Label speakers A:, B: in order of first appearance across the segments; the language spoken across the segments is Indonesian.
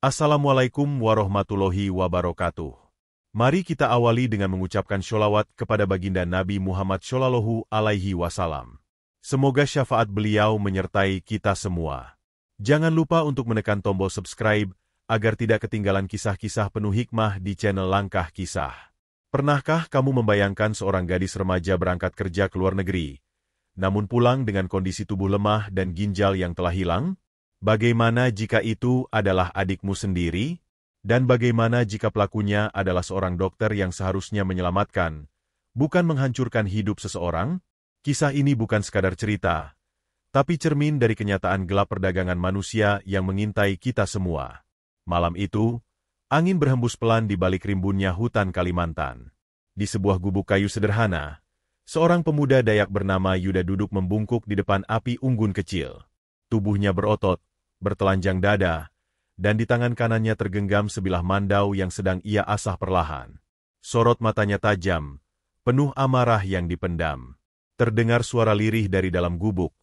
A: Assalamualaikum warahmatullahi wabarakatuh. Mari kita awali dengan mengucapkan sholawat kepada baginda Nabi Muhammad Shallallahu Alaihi Wasallam. Semoga syafaat beliau menyertai kita semua. Jangan lupa untuk menekan tombol subscribe agar tidak ketinggalan kisah-kisah penuh hikmah di channel Langkah Kisah. Pernahkah kamu membayangkan seorang gadis remaja berangkat kerja ke luar negeri, namun pulang dengan kondisi tubuh lemah dan ginjal yang telah hilang? Bagaimana jika itu adalah adikmu sendiri? Dan bagaimana jika pelakunya adalah seorang dokter yang seharusnya menyelamatkan, bukan menghancurkan hidup seseorang? Kisah ini bukan sekadar cerita, tapi cermin dari kenyataan gelap perdagangan manusia yang mengintai kita semua. Malam itu, angin berhembus pelan di balik rimbunnya hutan Kalimantan. Di sebuah gubuk kayu sederhana, seorang pemuda Dayak bernama Yuda duduk membungkuk di depan api unggun kecil. Tubuhnya berotot, bertelanjang dada, dan di tangan kanannya tergenggam sebilah mandau yang sedang ia asah perlahan. Sorot matanya tajam, penuh amarah yang dipendam. Terdengar suara lirih dari dalam gubuk,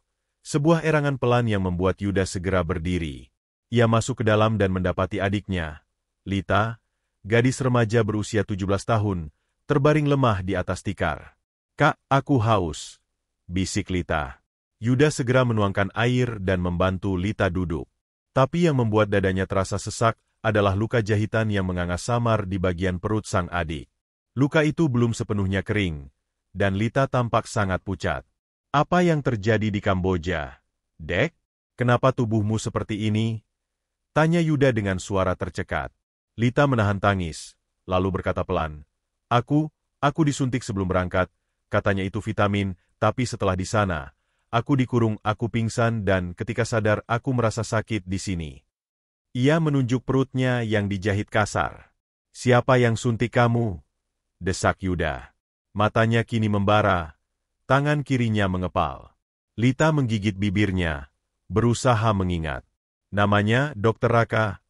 A: sebuah erangan pelan yang membuat Yuda segera berdiri. Ia masuk ke dalam dan mendapati adiknya, Lita, gadis remaja berusia 17 tahun, terbaring lemah di atas tikar. "Kak, aku haus," bisik Lita. Yuda segera menuangkan air dan membantu Lita duduk. Tapi yang membuat dadanya terasa sesak adalah luka jahitan yang menganga samar di bagian perut sang adik. Luka itu belum sepenuhnya kering, dan Lita tampak sangat pucat. "Apa yang terjadi di Kamboja, Dek? Kenapa tubuhmu seperti ini?" tanya Yuda dengan suara tercekat. Lita menahan tangis, lalu berkata pelan, Aku disuntik sebelum berangkat, katanya itu vitamin, tapi setelah di sana, aku dikurung, aku pingsan dan ketika sadar aku merasa sakit di sini." Ia menunjuk perutnya yang dijahit kasar. "Siapa yang suntik kamu?" desak Yuda. Matanya kini membara, tangan kirinya mengepal. Lita menggigit bibirnya, berusaha mengingat. "Namanya Dr. Raka.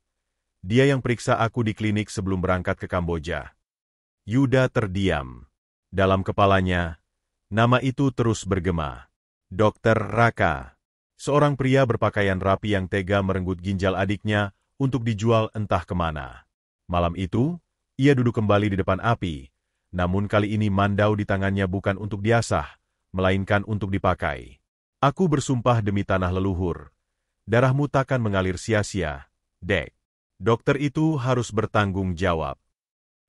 A: Dia yang periksa aku di klinik sebelum berangkat ke Kamboja." Yuda terdiam. Dalam kepalanya, nama itu terus bergema. Dr. Raka, seorang pria berpakaian rapi yang tega merenggut ginjal adiknya untuk dijual entah kemana. Malam itu, ia duduk kembali di depan api, namun kali ini mandau di tangannya bukan untuk diasah, melainkan untuk dipakai. "Aku bersumpah demi tanah leluhur, darahmu takkan mengalir sia-sia, Dek. Dokter itu harus bertanggung jawab."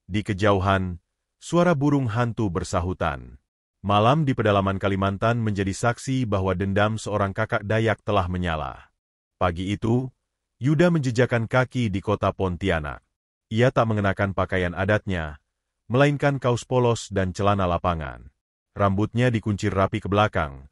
A: Di kejauhan, suara burung hantu bersahutan. Malam di pedalaman Kalimantan menjadi saksi bahwa dendam seorang kakak Dayak telah menyala. Pagi itu, Yuda menjejakkan kaki di kota Pontianak. Ia tak mengenakan pakaian adatnya, melainkan kaos polos dan celana lapangan. Rambutnya dikuncir rapi ke belakang,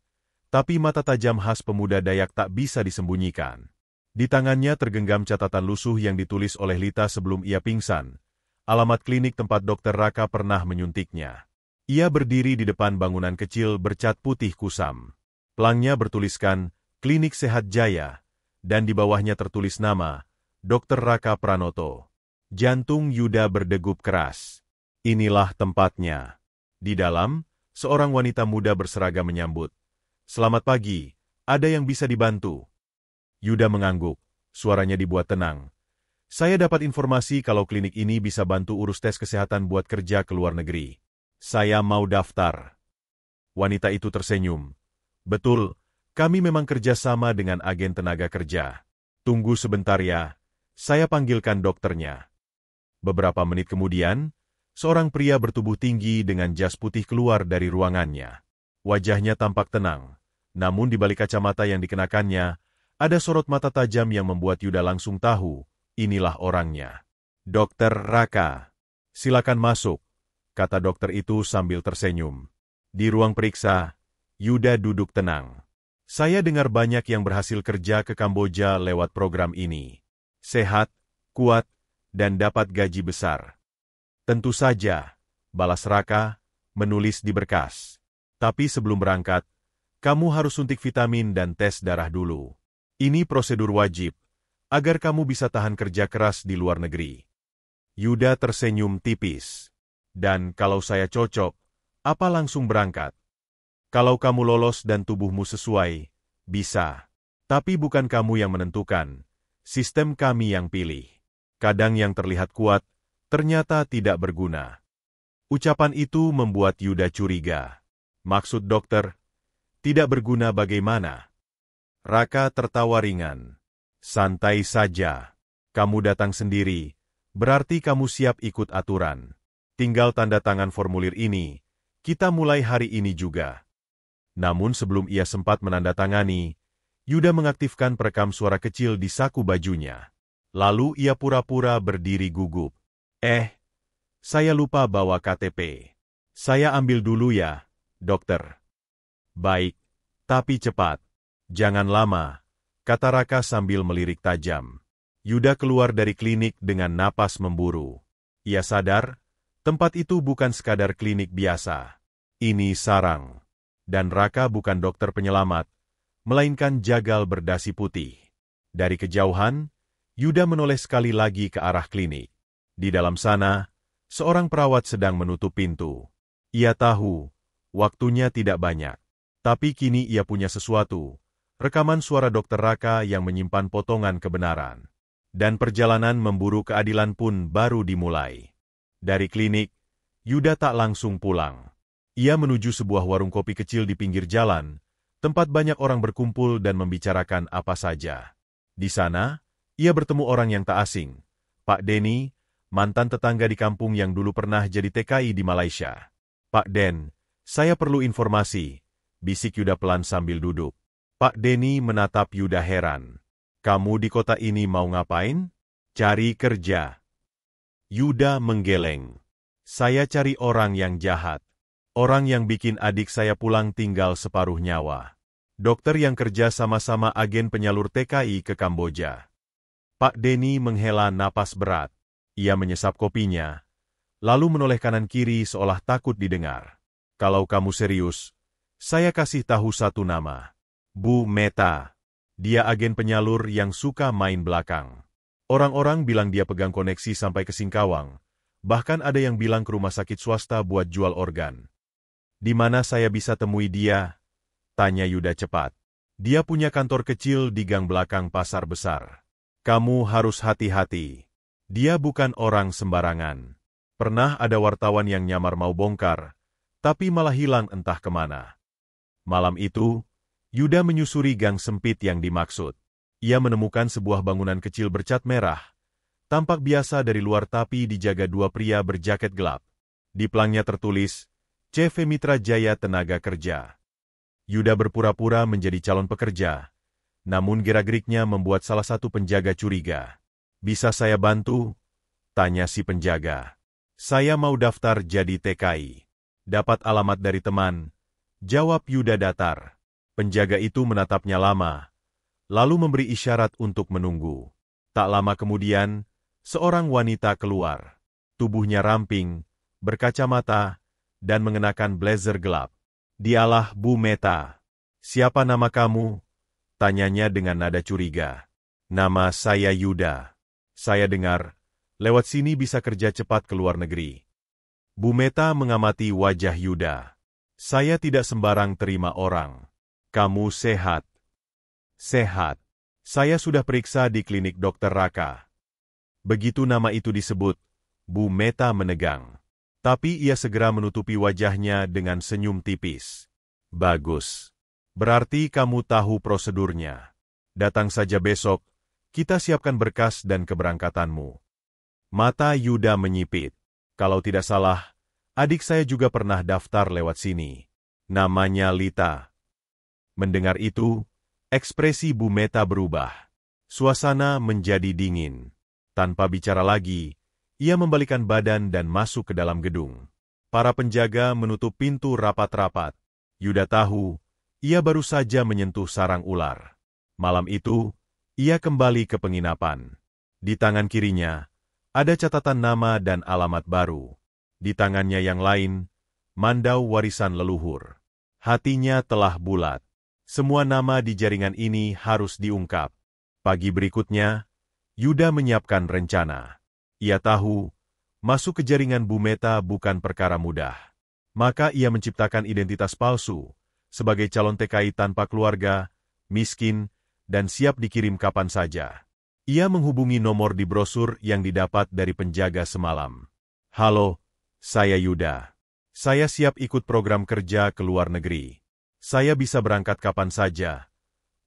A: tapi mata tajam khas pemuda Dayak tak bisa disembunyikan. Di tangannya tergenggam catatan lusuh yang ditulis oleh Lita sebelum ia pingsan, alamat klinik tempat Dr. Raka pernah menyuntiknya. Ia berdiri di depan bangunan kecil bercat putih kusam. Pelangnya bertuliskan, Klinik Sehat Jaya, dan di bawahnya tertulis nama, Dr. Raka Pranoto. Jantung Yuda berdegup keras. Inilah tempatnya. Di dalam, seorang wanita muda berseragam menyambut. "Selamat pagi, ada yang bisa dibantu?" Yuda mengangguk, suaranya dibuat tenang. "Saya dapat informasi kalau klinik ini bisa bantu urus tes kesehatan buat kerja ke luar negeri. Saya mau daftar." Wanita itu tersenyum. "Betul, kami memang kerja sama dengan agen tenaga kerja. Tunggu sebentar ya, saya panggilkan dokternya." Beberapa menit kemudian, seorang pria bertubuh tinggi dengan jas putih keluar dari ruangannya. Wajahnya tampak tenang, namun di balik kacamata yang dikenakannya, ada sorot mata tajam yang membuat Yuda langsung tahu, inilah orangnya. "Dr. Raka, silakan masuk," kata dokter itu sambil tersenyum. Di ruang periksa, Yuda duduk tenang. "Saya dengar banyak yang berhasil kerja ke Kamboja lewat program ini. Sehat, kuat, dan dapat gaji besar." "Tentu saja," balas Raka, menulis di berkas. "Tapi sebelum berangkat, kamu harus suntik vitamin dan tes darah dulu. Ini prosedur wajib, agar kamu bisa tahan kerja keras di luar negeri." Yuda tersenyum tipis. "Dan kalau saya cocok, apa langsung berangkat? Kalau kamu lolos dan tubuhmu sesuai, bisa. Tapi bukan kamu yang menentukan, sistem kami yang pilih." Kadang yang terlihat kuat, ternyata tidak berguna. Ucapan itu membuat Yuda curiga. Maksud dokter, tidak berguna bagaimana? Raka tertawa ringan. Santai saja. Kamu datang sendiri, berarti kamu siap ikut aturan. Tinggal tanda tangan formulir ini, kita mulai hari ini juga. Namun sebelum ia sempat menandatangani, Yuda mengaktifkan perekam suara kecil di saku bajunya. Lalu ia pura-pura berdiri gugup. Saya lupa bawa KTP. Saya ambil dulu ya, dokter. Baik, tapi cepat. Jangan lama, kata Raka sambil melirik tajam. Yuda keluar dari klinik dengan napas memburu. Ia sadar, tempat itu bukan sekadar klinik biasa. Ini sarang. Dan Raka bukan dokter penyelamat, melainkan jagal berdasi putih. Dari kejauhan, Yuda menoleh sekali lagi ke arah klinik. Di dalam sana, seorang perawat sedang menutup pintu. Ia tahu, waktunya tidak banyak. Tapi kini ia punya sesuatu, rekaman suara dokter Raka yang menyimpan potongan kebenaran. Dan perjalanan memburu keadilan pun baru dimulai. Dari klinik, Yuda tak langsung pulang. Ia menuju sebuah warung kopi kecil di pinggir jalan, tempat banyak orang berkumpul dan membicarakan apa saja. Di sana, ia bertemu orang yang tak asing, Pak Denny, mantan tetangga di kampung yang dulu pernah jadi TKI di Malaysia. Pak Den, saya perlu informasi, bisik Yuda pelan sambil duduk. Pak Denny menatap Yuda heran. Kamu di kota ini mau ngapain? Cari kerja. Yuda menggeleng. Saya cari orang yang jahat. Orang yang bikin adik saya pulang tinggal separuh nyawa. Dokter yang kerja sama-sama agen penyalur TKI ke Kamboja. Pak Denny menghela napas berat. Ia menyesap kopinya, lalu menoleh kanan-kiri seolah takut didengar. Kalau kamu serius, saya kasih tahu satu nama. Bu Meta. Dia agen penyalur yang suka main belakang. Orang-orang bilang dia pegang koneksi sampai ke Singkawang. Bahkan ada yang bilang ke rumah sakit swasta buat jual organ. Di mana saya bisa temui dia? Tanya Yuda cepat. Dia punya kantor kecil di gang belakang pasar besar. Kamu harus hati-hati. Dia bukan orang sembarangan. Pernah ada wartawan yang nyamar mau bongkar, tapi malah hilang entah kemana. Malam itu, Yuda menyusuri gang sempit yang dimaksud. Ia menemukan sebuah bangunan kecil bercat merah. Tampak biasa dari luar tapi dijaga dua pria berjaket gelap. Di pelangnya tertulis, CV Mitra Jaya Tenaga Kerja. Yuda berpura-pura menjadi calon pekerja. Namun gerak-geriknya membuat salah satu penjaga curiga. Bisa saya bantu? Tanya si penjaga. Saya mau daftar jadi TKI. Dapat alamat dari teman. Jawab Yuda datar. Penjaga itu menatapnya lama, lalu memberi isyarat untuk menunggu. Tak lama kemudian, seorang wanita keluar. Tubuhnya ramping, berkacamata, dan mengenakan blazer gelap. Dialah Bu Meta. Siapa nama kamu? Tanyanya dengan nada curiga. Nama saya Yuda. Saya dengar, lewat sini bisa kerja cepat ke luar negeri. Bu Meta mengamati wajah Yuda. Saya tidak sembarang terima orang. Kamu sehat? Sehat. Saya sudah periksa di klinik dokter Raka. Begitu nama itu disebut, Bu Meta menegang. Tapi ia segera menutupi wajahnya dengan senyum tipis. Bagus. Berarti kamu tahu prosedurnya. Datang saja besok, kita siapkan berkas dan keberangkatanmu. Mata Yuda menyipit. Kalau tidak salah, adik saya juga pernah daftar lewat sini. Namanya Lita. Mendengar itu, ekspresi Bu Meta berubah. Suasana menjadi dingin. Tanpa bicara lagi, ia membalikan badan dan masuk ke dalam gedung. Para penjaga menutup pintu rapat-rapat. Yuda tahu, ia baru saja menyentuh sarang ular. Malam itu, ia kembali ke penginapan. Di tangan kirinya, ada catatan nama dan alamat baru. Di tangannya yang lain, mandau warisan leluhur. Hatinya telah bulat. Semua nama di jaringan ini harus diungkap. Pagi berikutnya, Yuda menyiapkan rencana. Ia tahu, masuk ke jaringan Bu Meta bukan perkara mudah. Maka ia menciptakan identitas palsu, sebagai calon TKI tanpa keluarga, miskin, dan siap dikirim kapan saja. Ia menghubungi nomor di brosur yang didapat dari penjaga semalam. Halo, saya Yuda. Saya siap ikut program kerja ke luar negeri. Saya bisa berangkat kapan saja.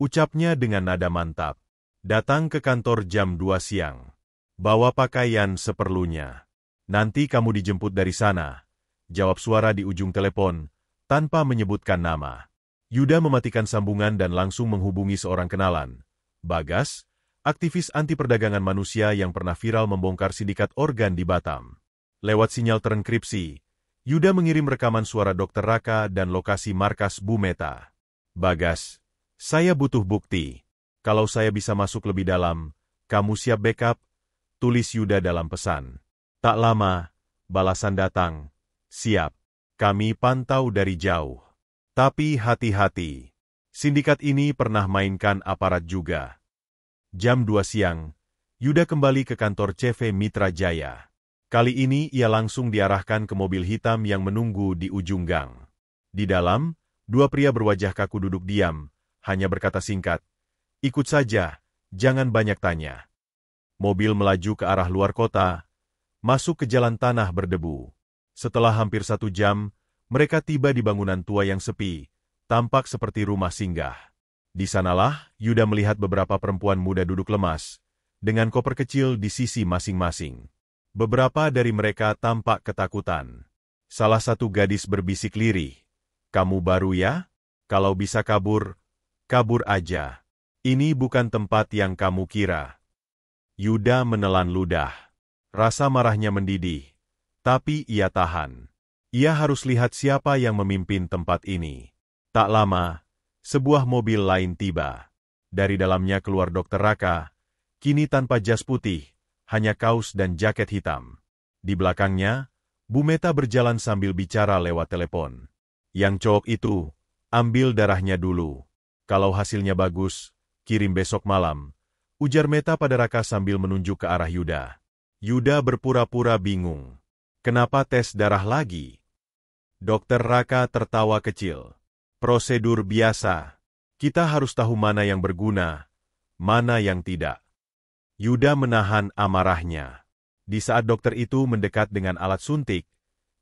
A: Ucapnya dengan nada mantap. Datang ke kantor jam 2 siang. Bawa pakaian seperlunya. Nanti kamu dijemput dari sana. Jawab suara di ujung telepon, tanpa menyebutkan nama. Yuda mematikan sambungan dan langsung menghubungi seorang kenalan. Bagas, aktivis anti perdagangan manusia yang pernah viral membongkar sindikat organ di Batam. Lewat sinyal terenkripsi, Yuda mengirim rekaman suara Dr. Raka dan lokasi markas Bu Meta. Bagas, saya butuh bukti. Kalau saya bisa masuk lebih dalam, kamu siap backup? Tulis Yuda dalam pesan. Tak lama, balasan datang. Siap, kami pantau dari jauh. Tapi hati-hati, sindikat ini pernah mainkan aparat juga. Jam 2 siang, Yuda kembali ke kantor CV Mitra Jaya. Kali ini ia langsung diarahkan ke mobil hitam yang menunggu di ujung gang. Di dalam, dua pria berwajah kaku duduk diam, hanya berkata singkat, "Ikut saja, jangan banyak tanya." Mobil melaju ke arah luar kota, masuk ke jalan tanah berdebu. Setelah hampir 1 jam, mereka tiba di bangunan tua yang sepi, tampak seperti rumah singgah. Di sanalah, Yuda melihat beberapa perempuan muda duduk lemas, dengan koper kecil di sisi masing-masing. Beberapa dari mereka tampak ketakutan. Salah satu gadis berbisik lirih, "Kamu baru ya? Kalau bisa kabur, kabur aja. Ini bukan tempat yang kamu kira." Yuda menelan ludah. Rasa marahnya mendidih, tapi ia tahan. Ia harus lihat siapa yang memimpin tempat ini. Tak lama, sebuah mobil lain tiba. Dari dalamnya keluar Dr. Raka, kini tanpa jas putih, hanya kaos dan jaket hitam. Di belakangnya, Bu Meta berjalan sambil bicara lewat telepon. "Yang cowok itu, ambil darahnya dulu. Kalau hasilnya bagus, kirim besok malam," ujar Meta pada Raka sambil menunjuk ke arah Yuda. Yuda berpura-pura bingung. "Kenapa tes darah lagi?" Dr. Raka tertawa kecil. "Prosedur biasa. Kita harus tahu mana yang berguna, mana yang tidak." Yuda menahan amarahnya. Di saat dokter itu mendekat dengan alat suntik,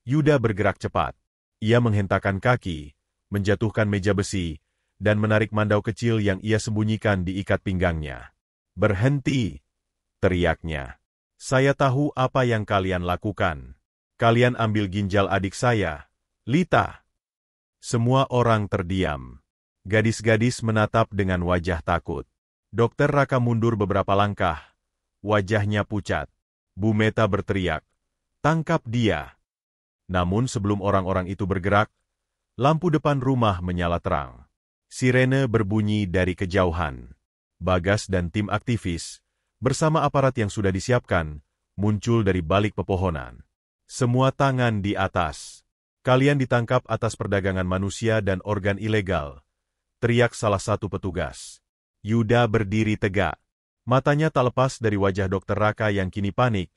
A: Yuda bergerak cepat. Ia menghentakkan kaki, menjatuhkan meja besi, dan menarik mandau kecil yang ia sembunyikan di ikat pinggangnya. "Berhenti!" teriaknya. "Saya tahu apa yang kalian lakukan. Kalian ambil ginjal adik saya, Lita." Semua orang terdiam. Gadis-gadis menatap dengan wajah takut. Dokter Raka mundur beberapa langkah. Wajahnya pucat. Bu Meta berteriak, "Tangkap dia!" Namun sebelum orang-orang itu bergerak, lampu depan rumah menyala terang. Sirene berbunyi dari kejauhan. Bagas dan tim aktivis, bersama aparat yang sudah disiapkan, muncul dari balik pepohonan. Semua tangan di atas. "Kalian ditangkap atas perdagangan manusia dan organ ilegal," teriak salah satu petugas. Yuda berdiri tegak. Matanya tak lepas dari wajah Dr. Raka yang kini panik,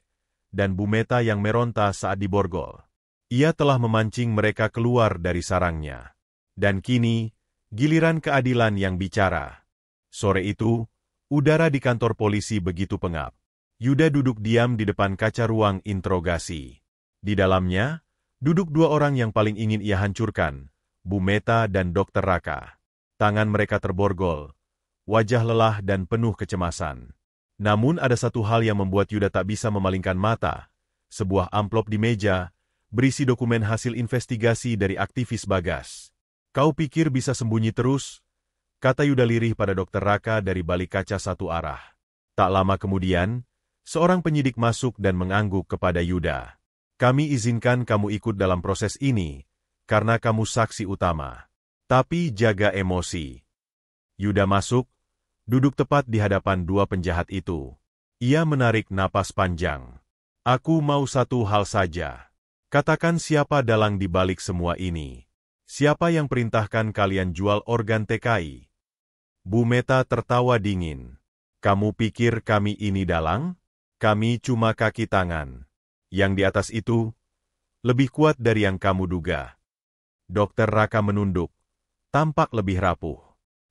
A: dan Bu Meta yang meronta saat diborgol. Ia telah memancing mereka keluar dari sarangnya. Dan kini, giliran keadilan yang bicara. Sore itu, udara di kantor polisi begitu pengap. Yuda duduk diam di depan kaca ruang interogasi. Di dalamnya, duduk dua orang yang paling ingin ia hancurkan, Bu Meta dan Dr. Raka. Tangan mereka terborgol, wajah lelah dan penuh kecemasan. Namun ada satu hal yang membuat Yuda tak bisa memalingkan mata. Sebuah amplop di meja, berisi dokumen hasil investigasi dari aktivis Bagas. "Kau pikir bisa sembunyi terus?" kata Yuda lirih pada Dr. Raka dari balik kaca satu arah. Tak lama kemudian, seorang penyidik masuk dan mengangguk kepada Yuda. "Kami izinkan kamu ikut dalam proses ini, karena kamu saksi utama. Tapi jaga emosi." Yuda masuk, duduk tepat di hadapan dua penjahat itu. Ia menarik napas panjang. "Aku mau satu hal saja. Katakan siapa dalang di balik semua ini. Siapa yang perintahkan kalian jual organ TKI?" Bu Meta tertawa dingin. "Kamu pikir kami ini dalang? Kami cuma kaki tangan. Yang di atas itu, lebih kuat dari yang kamu duga." Dr. Raka menunduk, tampak lebih rapuh.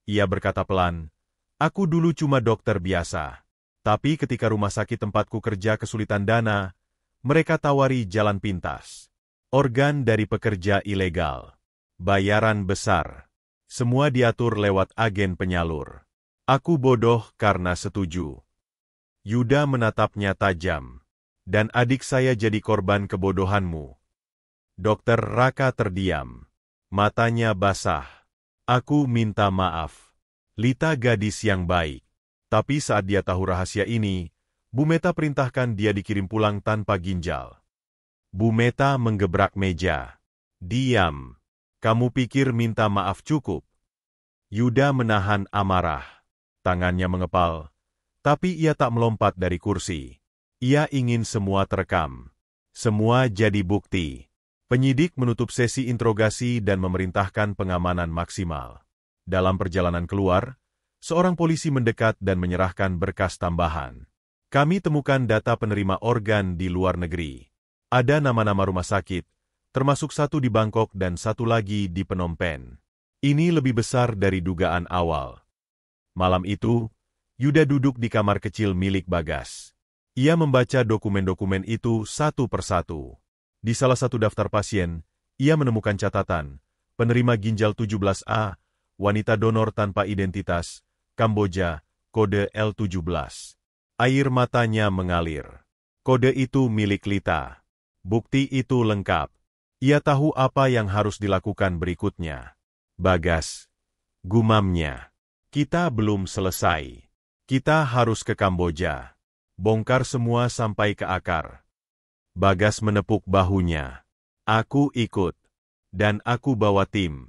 A: Ia berkata pelan, "Aku dulu cuma dokter biasa. Tapi ketika rumah sakit tempatku kerja kesulitan dana, mereka tawari jalan pintas. Organ dari pekerja ilegal. Bayaran besar. Semua diatur lewat agen penyalur. Aku bodoh karena setuju. Yuda menatapnya tajam. Dan adik saya jadi korban kebodohanmu. Dokter Raka terdiam. Matanya basah. Aku minta maaf. Lita gadis yang baik. Tapi saat dia tahu rahasia ini, Bu Meta perintahkan dia dikirim pulang tanpa ginjal. Bu Meta menggebrak meja. Diam. Kamu pikir minta maaf cukup? Yuda menahan amarah. Tangannya mengepal. Tapi ia tak melompat dari kursi. Ia ingin semua terekam. Semua jadi bukti. Penyidik menutup sesi interogasi dan memerintahkan pengamanan maksimal. Dalam perjalanan keluar, seorang polisi mendekat dan menyerahkan berkas tambahan. Kami temukan data penerima organ di luar negeri. Ada nama-nama rumah sakit, termasuk satu di Bangkok dan satu lagi di Phnom Penh. Ini lebih besar dari dugaan awal. Malam itu, Yuda duduk di kamar kecil milik Bagas. Ia membaca dokumen-dokumen itu satu persatu. Di salah satu daftar pasien, ia menemukan catatan, penerima ginjal 17A, wanita donor tanpa identitas, Kamboja, kode L17. Air matanya mengalir. Kode itu milik Lita. Bukti itu lengkap. Ia tahu apa yang harus dilakukan berikutnya. Bagas, gumamnya. Kita belum selesai. Kita harus ke Kamboja. Bongkar semua sampai ke akar. Bagas menepuk bahunya. Aku ikut. Dan aku bawa tim.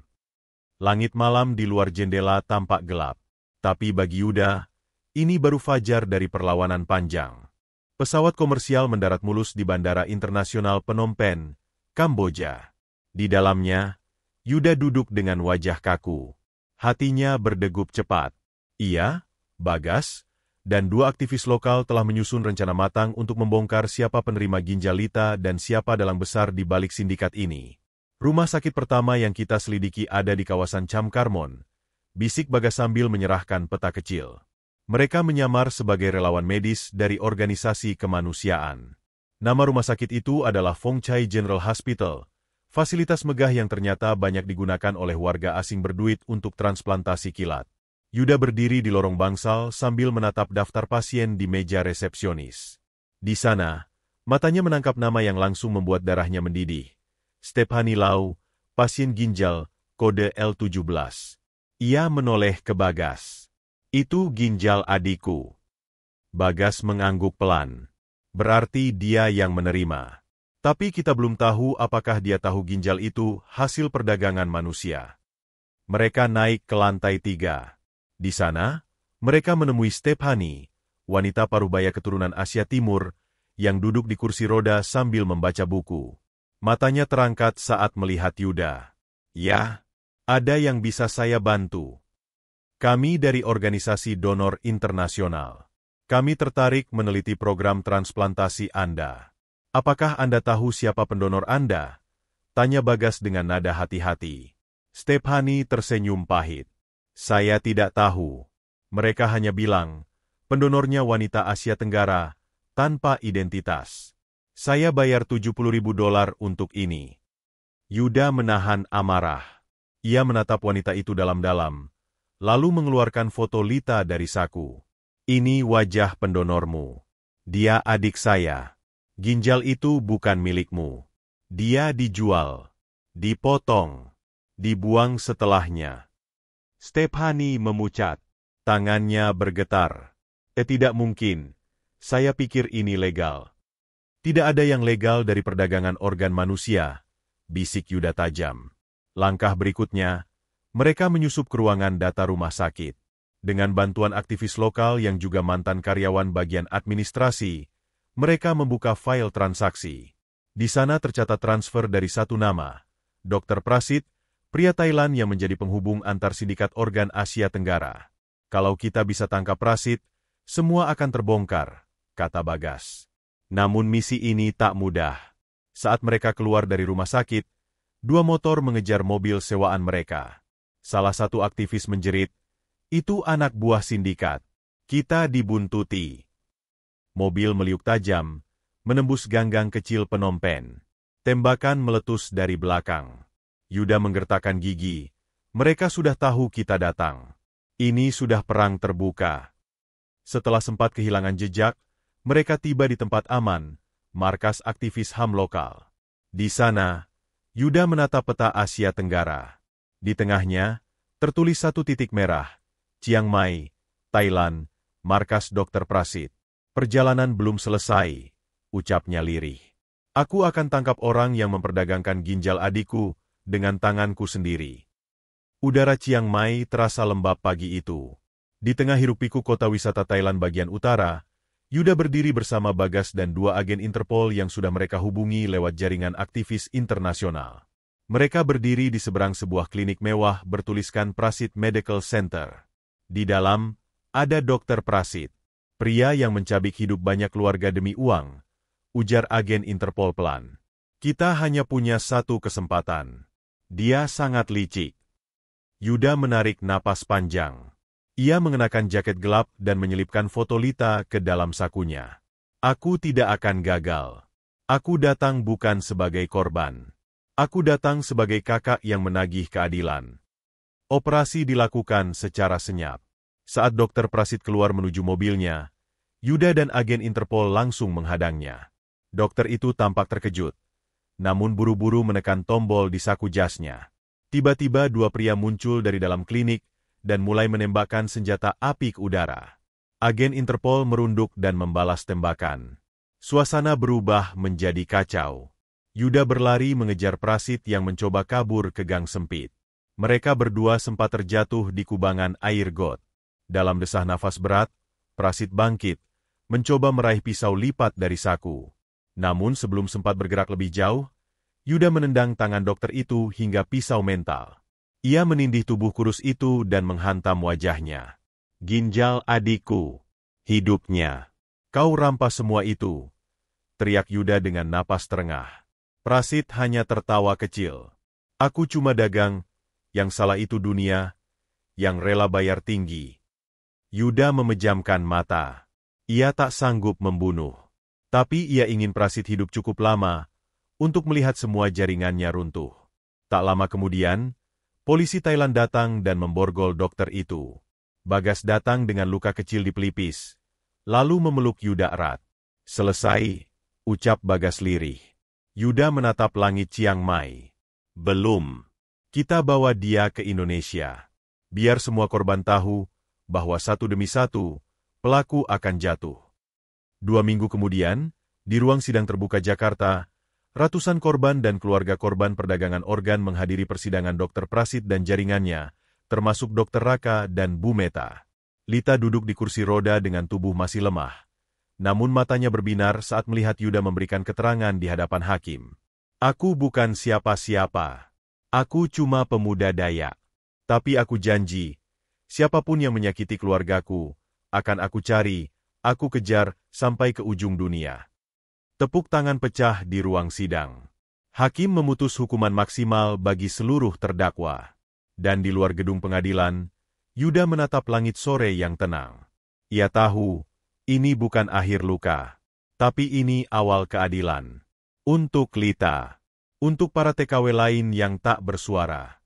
A: Langit malam di luar jendela tampak gelap. Tapi bagi Yuda, ini baru fajar dari perlawanan panjang. Pesawat komersial mendarat mulus di Bandara Internasional Phnom Penh, Kamboja. Di dalamnya, Yuda duduk dengan wajah kaku. Hatinya berdegup cepat. Ia, Bagas, dan dua aktivis lokal telah menyusun rencana matang untuk membongkar siapa penerima ginjal Lita dan siapa dalang besar di balik sindikat ini. Rumah sakit pertama yang kita selidiki ada di kawasan Cham Karmon, bisik Bagas sambil menyerahkan peta kecil. Mereka menyamar sebagai relawan medis dari organisasi kemanusiaan. Nama rumah sakit itu adalah Fong Chai General Hospital, fasilitas megah yang ternyata banyak digunakan oleh warga asing berduit untuk transplantasi kilat. Yuda berdiri di lorong bangsal sambil menatap daftar pasien di meja resepsionis. Di sana, matanya menangkap nama yang langsung membuat darahnya mendidih. Stephanie Lau, pasien ginjal, kode L17. Ia menoleh ke Bagas. Itu ginjal adikku. Bagas mengangguk pelan. Berarti dia yang menerima. Tapi kita belum tahu apakah dia tahu ginjal itu hasil perdagangan manusia. Mereka naik ke lantai 3. Di sana, mereka menemui Stephanie, wanita parubaya keturunan Asia Timur, yang duduk di kursi roda sambil membaca buku. Matanya terangkat saat melihat Yuda. Ya, ada yang bisa saya bantu. Kami dari organisasi donor internasional. Kami tertarik meneliti program transplantasi Anda. Apakah Anda tahu siapa pendonor Anda? Tanya Bagas dengan nada hati-hati. Stephanie tersenyum pahit. Saya tidak tahu. Mereka hanya bilang, pendonornya wanita Asia Tenggara, tanpa identitas. Saya bayar $70.000 untuk ini. Yuda menahan amarah. Ia menatap wanita itu dalam-dalam, lalu mengeluarkan foto Lita dari saku. Ini wajah pendonormu. Dia adik saya. Ginjal itu bukan milikmu. Dia dijual, dipotong, dibuang setelahnya. Stephanie memucat. Tangannya bergetar. Tidak mungkin. Saya pikir ini legal. Tidak ada yang legal dari perdagangan organ manusia, bisik Yuda tajam. Langkah berikutnya, mereka menyusup ke ruangan data rumah sakit. Dengan bantuan aktivis lokal yang juga mantan karyawan bagian administrasi, mereka membuka file transaksi. Di sana tercatat transfer dari satu nama, Dr. Prasit, pria Thailand yang menjadi penghubung antar sindikat organ Asia Tenggara. Kalau kita bisa tangkap Prasit, semua akan terbongkar, kata Bagas. Namun misi ini tak mudah. Saat mereka keluar dari rumah sakit, dua motor mengejar mobil sewaan mereka. Salah satu aktivis menjerit, itu anak buah sindikat. Kita dibuntuti. Mobil meliuk tajam, menembus ganggang kecil Phnom Penh. Tembakan meletus dari belakang. Yuda menggertakkan gigi. Mereka sudah tahu kita datang. Ini sudah perang terbuka. Setelah sempat kehilangan jejak, mereka tiba di tempat aman, markas aktivis HAM lokal. Di sana, Yuda menatap peta Asia Tenggara. Di tengahnya, tertulis satu titik merah, Chiang Mai, Thailand, markas Dr. Prasit. Perjalanan belum selesai, ucapnya lirih. Aku akan tangkap orang yang memperdagangkan ginjal adikku dengan tanganku sendiri. Udara Chiang Mai terasa lembab pagi itu. Di tengah hiruk-pikuk kota wisata Thailand bagian utara, Yuda berdiri bersama Bagas dan 2 agen Interpol yang sudah mereka hubungi lewat jaringan aktivis internasional. Mereka berdiri di seberang sebuah klinik mewah bertuliskan Prasit Medical Center. Di dalam, ada Dr. Prasit, pria yang mencabik hidup banyak keluarga demi uang, ujar agen Interpol pelan. Kita hanya punya satu kesempatan. Dia sangat licik. Yuda menarik napas panjang. Ia mengenakan jaket gelap dan menyelipkan foto Lita ke dalam sakunya. Aku tidak akan gagal. Aku datang bukan sebagai korban. Aku datang sebagai kakak yang menagih keadilan. Operasi dilakukan secara senyap. Saat Dr. Prasit keluar menuju mobilnya, Yuda dan agen Interpol langsung menghadangnya. Dokter itu tampak terkejut, namun buru-buru menekan tombol di saku jasnya. Tiba-tiba 2 pria muncul dari dalam klinik dan mulai menembakkan senjata api ke udara. Agen Interpol merunduk dan membalas tembakan. Suasana berubah menjadi kacau. Yuda berlari mengejar Prasit yang mencoba kabur ke gang sempit. Mereka berdua sempat terjatuh di kubangan air got. Dalam desah nafas berat, Prasit bangkit, mencoba meraih pisau lipat dari saku. Namun sebelum sempat bergerak lebih jauh, Yuda menendang tangan dokter itu hingga pisau mental. Ia menindih tubuh kurus itu dan menghantam wajahnya. Ginjal adikku, hidupnya. Kau rampas semua itu, teriak Yuda dengan napas terengah. Prasit hanya tertawa kecil. Aku cuma dagang, yang salah itu dunia, yang rela bayar tinggi. Yuda memejamkan mata. Ia tak sanggup membunuh. Tapi ia ingin Prasit hidup cukup lama untuk melihat semua jaringannya runtuh. Tak lama kemudian, polisi Thailand datang dan memborgol dokter itu. Bagas datang dengan luka kecil di pelipis, lalu memeluk Yuda erat. Selesai, ucap Bagas lirih. Yuda menatap langit Chiang Mai. Belum. Kita bawa dia ke Indonesia. Biar semua korban tahu bahwa satu demi satu, pelaku akan jatuh. 2 minggu kemudian, di ruang sidang terbuka Jakarta, ratusan korban dan keluarga korban perdagangan organ menghadiri persidangan Dr. Prasit dan jaringannya, termasuk Dr. Raka dan Bu Meta. Lita duduk di kursi roda dengan tubuh masih lemah. Namun matanya berbinar saat melihat Yuda memberikan keterangan di hadapan hakim. Aku bukan siapa-siapa. Aku cuma pemuda Dayak. Tapi aku janji, siapapun yang menyakiti keluargaku, akan aku cari, aku kejar sampai ke ujung dunia. Tepuk tangan pecah di ruang sidang. Hakim memutus hukuman maksimal bagi seluruh terdakwa. Dan di luar gedung pengadilan, Yuda menatap langit sore yang tenang. Ia tahu, ini bukan akhir luka, tapi ini awal keadilan. Untuk Lita, untuk para TKW lain yang tak bersuara.